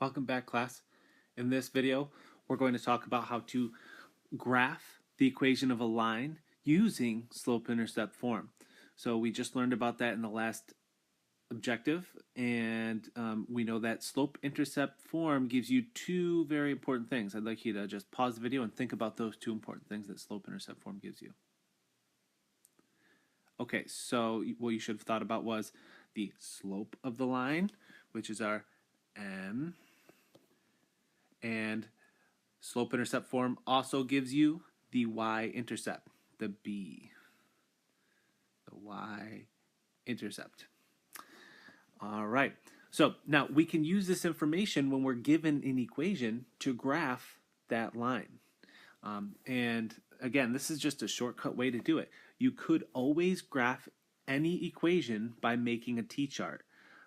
Welcome back, class. In this video, we're going to talk about how to graph the equation of a line using slope-intercept form. So we just learned about that in the last objective, and we know that slope-intercept form gives you two very important things. I'd like you to just pause the video and think about those two important things that slope-intercept form gives you. Okay, so what you should have thought about was the slope of the line, which is our m, and slope-intercept form also gives you the y-intercept, the b, the y-intercept. All right, so now we can use this information when we're given an equation to graph that line. And again, this is just a shortcut way to do it. You could always graph any equation by making a t-chart,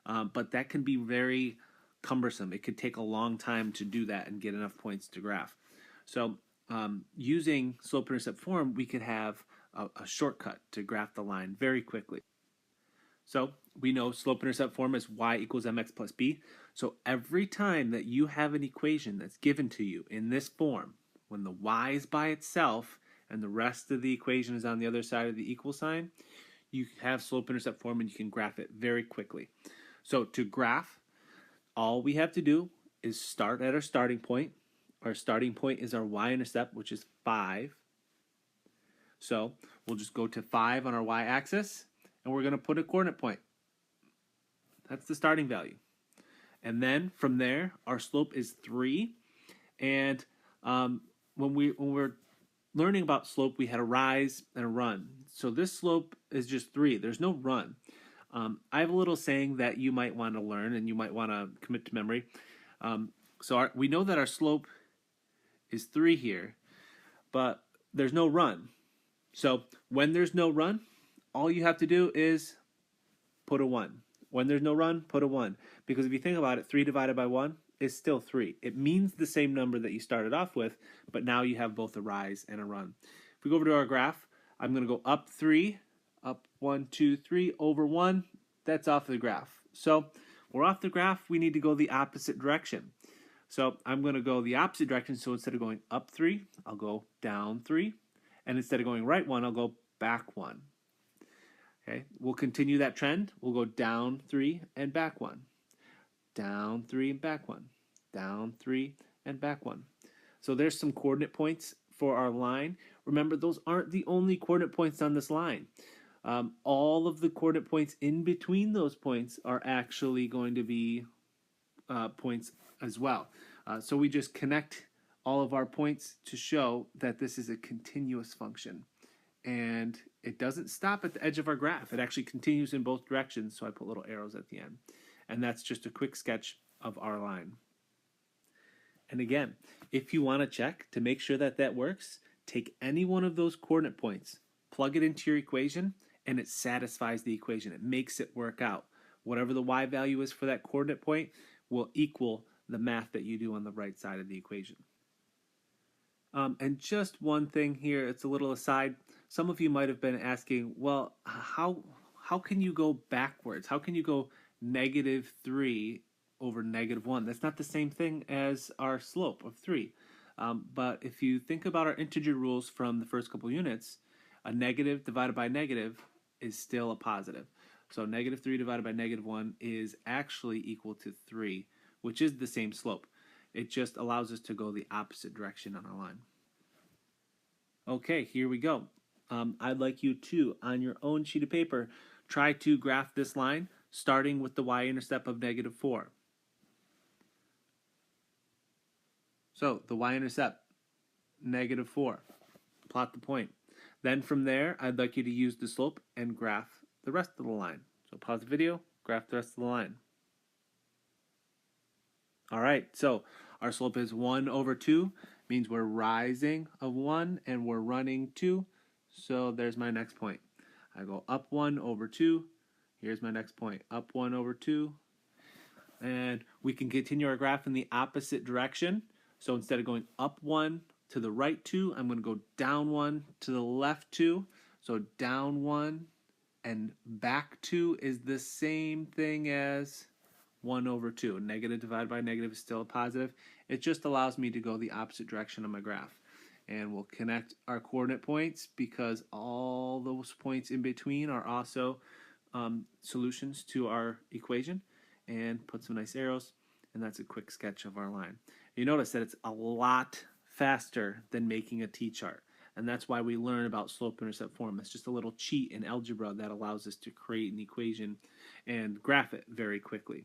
but that can be very cumbersome. It could take a long time to do that and get enough points to graph. So using slope-intercept form, we could have a shortcut to graph the line very quickly. So we know slope-intercept form is y equals mx plus b. So every time that you have an equation that's given to you in this form, when the y is by itself and the rest of the equation is on the other side of the equal sign, you have slope-intercept form and you can graph it very quickly. So to graph, all we have to do is start at our starting point. Our starting point is our y-intercept, which is 5. So we'll just go to 5 on our y-axis, and we're going to put a coordinate point. That's the starting value. And then from there, our slope is 3. And when we're learning about slope, we had a rise and a run. So this slope is just 3. There's no run. I have a little saying that you might want to learn and you might want to commit to memory. We know that our slope is 3 here, but there's no run. So when there's no run, all you have to do is put a 1. When there's no run, put a 1. Because if you think about it, 3 divided by 1 is still 3. It means the same number that you started off with, but now you have both a rise and a run. If we go over to our graph, I'm going to go up 3, up 1, 2, 3, over 1. That's off the graph. So we're off the graph. We need to go the opposite direction. So I'm going to go the opposite direction. So instead of going up 3, I'll go down 3. And instead of going right 1, I'll go back 1. Okay, we'll continue that trend. We'll go down 3 and back 1. Down 3 and back 1. Down 3 and back 1. So there's some coordinate points for our line. Remember, those aren't the only coordinate points on this line. All of the coordinate points in between those points are actually going to be points as well. So we just connect all of our points to show that this is a continuous function. And it doesn't stop at the edge of our graph. It actually continues in both directions, so I put little arrows at the end. And that's just a quick sketch of our line. And again, if you want to check to make sure that that works, take any one of those coordinate points, plug it into your equation, and it satisfies the equation. It makes it work out. Whatever the y value is for that coordinate point will equal the math that you do on the right side of the equation. And just one thing here, it's a little aside. Some of you might have been asking, well, how can you go backwards? How can you go -3 over -1? That's not the same thing as our slope of 3. But if you think about our integer rules from the first couple units, a negative divided by negative is still a positive. So -3 divided by -1 is actually equal to 3, which is the same slope. It just allows us to go the opposite direction on our line. Okay, here we go. I'd like you to, on your own sheet of paper, try to graph this line, starting with the y-intercept of -4. So the y-intercept, -4. Plot the point. Then from there, I'd like you to use the slope and graph the rest of the line. So pause the video, graph the rest of the line. All right, so our slope is 1 over 2, means we're rising of 1 and we're running 2. So there's my next point. I go up 1 over 2. Here's my next point. Up 1 over 2. And we can continue our graph in the opposite direction. So instead of going up 1 to the right 2, I'm going to go down 1 to the left 2. So down 1 and back 2 is the same thing as 1 over 2. Negative divided by negative is still a positive. It just allows me to go the opposite direction of my graph. And we'll connect our coordinate points because all those points in between are also solutions to our equation, and put some nice arrows, and that's a quick sketch of our line. You notice that it's a lot faster than making a t-chart, and that's why we learn about slope-intercept form. It's just a little cheat in algebra that allows us to create an equation and graph it very quickly.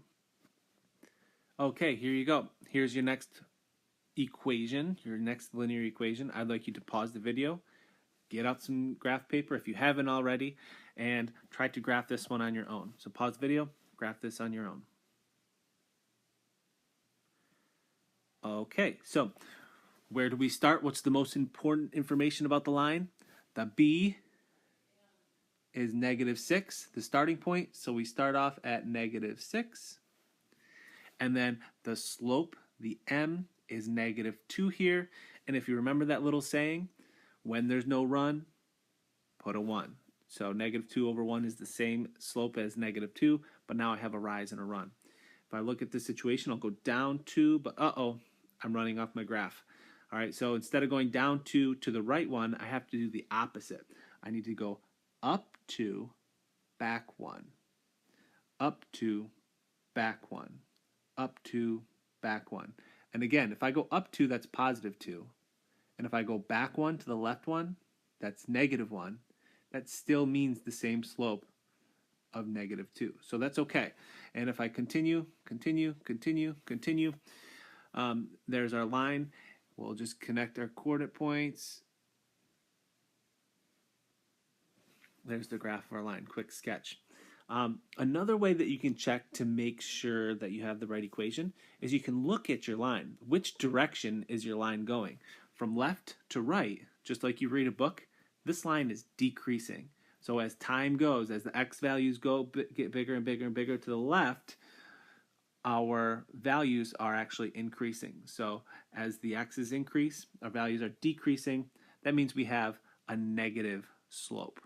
Okay, here you go. Here's your next equation, your next linear equation. I'd like you to pause the video, get out some graph paper if you haven't already, and try to graph this one on your own. So pause the video, graph this on your own. Okay, so where do we start? What's the most important information about the line? The b is -6, the starting point. So we start off at -6. And then the slope, the m, is -2 here. And if you remember that little saying, when there's no run, put a 1. So -2 over 1 is the same slope as -2, but now I have a rise and a run. If I look at this situation, I'll go down 2, but I'm running off my graph. All right, so instead of going down 2 to the right one, I have to do the opposite. I need to go up 2, back 1, up 2, back 1, up 2, back 1. And again, if I go up 2, that's +2. And if I go back 1 to the left one, that's -1. That still means the same slope of -2. So that's okay. And if I continue, there's our line. We'll just connect our coordinate points. There's the graph of our line, quick sketch. Another way that you can check to make sure that you have the right equation is you can look at your line. Which direction is your line going? From left to right, just like you read a book, this line is decreasing. So as time goes, as the x values get bigger and bigger and bigger to the left, our values are actually increasing. So as the x's increase, our values are decreasing. That means we have a negative slope.